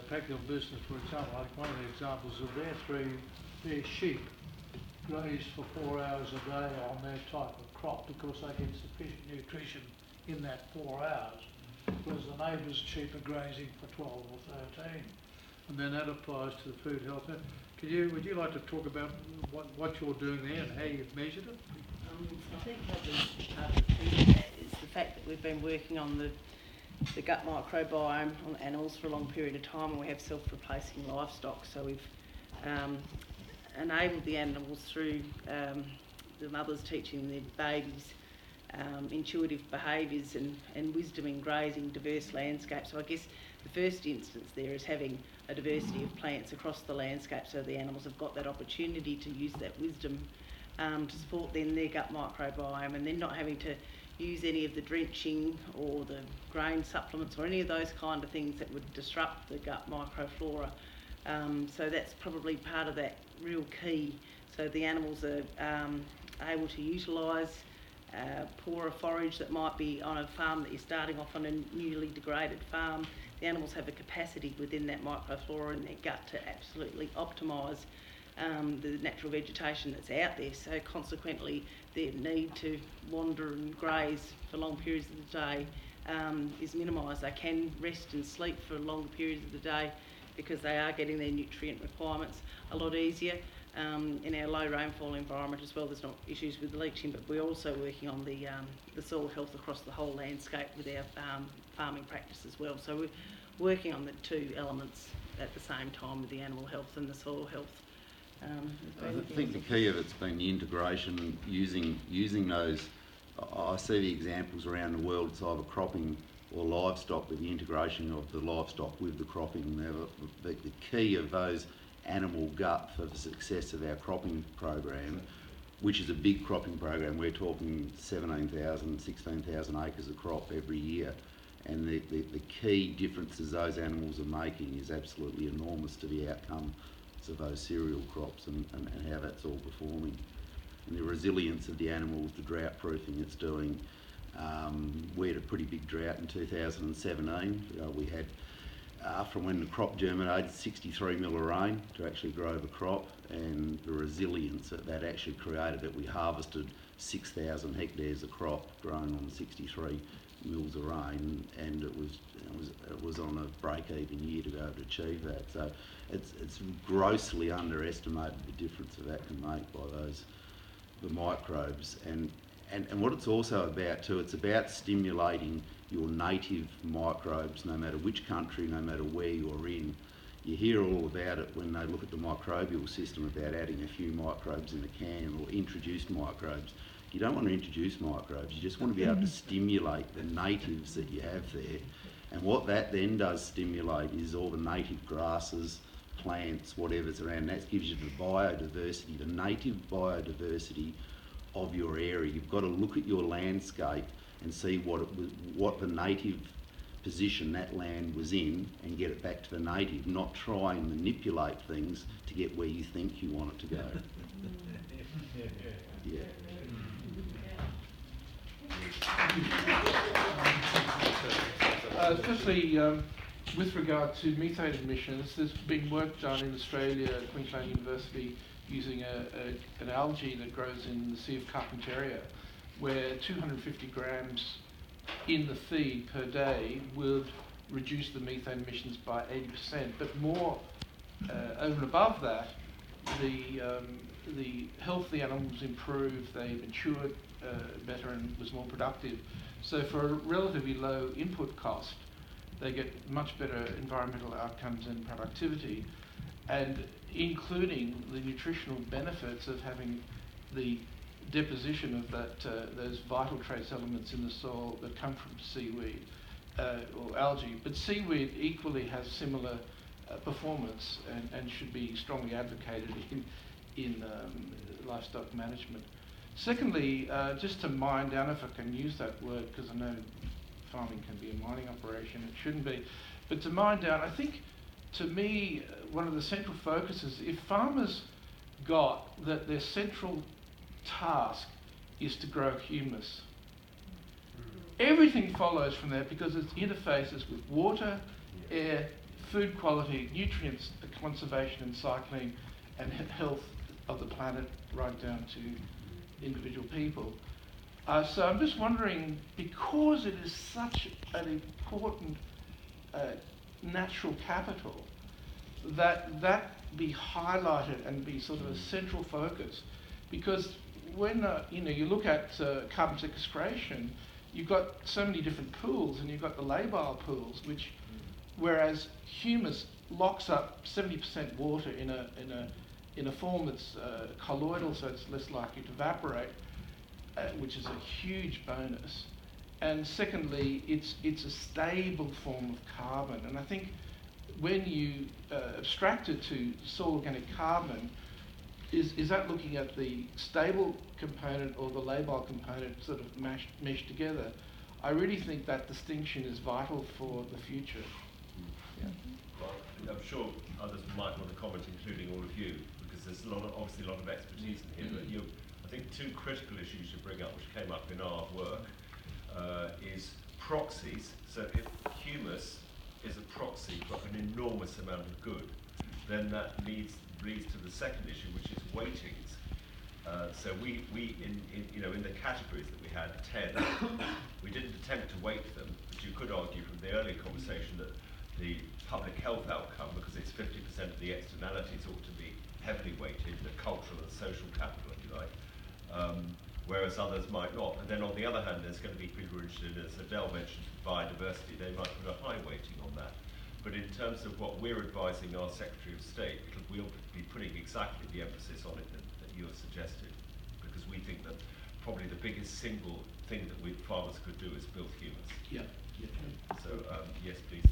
practical business, for example, like one of the examples of their sheep graze for 4 hours a day on their type of crop because they get sufficient nutrition in that 4 hours, whereas the neighbour's sheep are grazing for 12 or 13. And then that applies to the food health. Would you like to talk about what you're doing there and how you've measured it? I think probably part of the key to that is the fact that we've been working on the gut microbiome on animals for a long period of time, and we have self-replacing livestock, so we've enabled the animals through the mothers teaching their babies intuitive behaviours and wisdom in grazing diverse landscapes. So I guess the first instance there is having a diversity of plants across the landscape, so the animals have got that opportunity to use that wisdom to support then their gut microbiome, and then not having to use any of the drenching or the grain supplements or any of those kind of things that would disrupt the gut microflora. So that's probably part of that real key. So the animals are able to utilise poorer forage that might be on a farm that you're starting off on a newly degraded farm. The animals have a capacity within that microflora in their gut to absolutely optimise the natural vegetation that's out there. So consequently, their need to wander and graze for long periods of the day is minimised. They can rest and sleep for longer periods of the day because they are getting their nutrient requirements a lot easier. In our low rainfall environment as well, there's not issues with leaching, but we're also working on the soil health across the whole landscape with our farming practice as well. So we're working on the two elements at the same time with the animal health and the soil health. I think the key of it's been the integration and using those. I see the examples around the world, it's either cropping or livestock, with the integration of the livestock with the cropping. The key of those animal gut for the success of our cropping program, which is a big cropping program. We're talking 17,000, 16,000 acres of crop every year, and the key differences those animals are making is absolutely enormous to the outcome of those cereal crops and how that's all performing. And the resilience of the animals, the drought proofing it's doing. We had a pretty big drought in 2017. We had, from when the crop germinated, 63 mil of rain to actually grow the crop, and the resilience that actually created that we harvested 6,000 hectares of crop grown on 63 mils of rain, and it was on a break-even year to be able to achieve that. So it's grossly underestimated the difference that can make by the microbes, and what it's also about too, it's about stimulating your native microbes, no matter which country, no matter where you're in. You hear all about it when they look at the microbial system, about adding a few microbes in a can or introduced microbes. You don't want to introduce microbes, you just want to be able to stimulate the natives that you have there. And what that then does stimulate is all the native grasses, plants, whatever's around. That gives you the biodiversity, the native biodiversity of your area. You've got to look at your landscape and see what the native position that land was in, and get it back to the native, not try and manipulate things to get where you think you want it to go. Yeah. Especially with regard to methane emissions, there's been work done in Australia at Queensland University using an algae that grows in the Sea of Carpentaria, where 250 grams in the feed per day would reduce the methane emissions by 80%. But more over and above that, the health of the animals improved, they matured better and was more productive. So for a relatively low input cost, they get much better environmental outcomes and productivity, and including the nutritional benefits of having the deposition of those vital trace elements in the soil that come from seaweed or algae. But seaweed equally has similar performance and should be strongly advocated in livestock management. Secondly, just to mine down, if I can use that word, because I know farming can be a mining operation, it shouldn't be, but to mine down, I think, to me, one of the central focuses, if farmers got that their central task is to grow humus, everything follows from that, because it interfaces with water, air, food quality, nutrients, conservation and cycling, and health of the planet right down to individual people. So I'm just wondering, because it is such an important natural capital, that be highlighted and be sort of a central focus, because when you look at carbon sequestration, you've got so many different pools, and you've got the labile pools, which, whereas humus locks up 70% water in a form that's colloidal, so it's less likely to evaporate, which is a huge bonus. And secondly, it's a stable form of carbon, and I think when you abstract it to soil organic carbon, is that looking at the stable component or the labile component sort of meshed together? I really think that distinction is vital for the future. Yeah. Well, I'm sure others might want to comment, including all of you, because there's obviously a lot of expertise in here. But I think two critical issues to bring up, which came up in our work, is proxies. So if humus is a proxy for an enormous amount of good, then that leads to the second issue, which is weightings. So we in the categories that we had, 10, we didn't attempt to weight them, but you could argue from the earlier conversation that the public health outcome, because it's 50% of the externalities, ought to be heavily weighted, the cultural and social capital, if you like, whereas others might not. And then on the other hand, there's going to be people who are interested, as Adele mentioned, biodiversity. They might put a high weighting on that. But in terms of what we're advising our Secretary of State, we'll be putting exactly the emphasis on it that you have suggested, because we think that probably the biggest single thing that farmers could do is build humus. Yeah. So yes, please.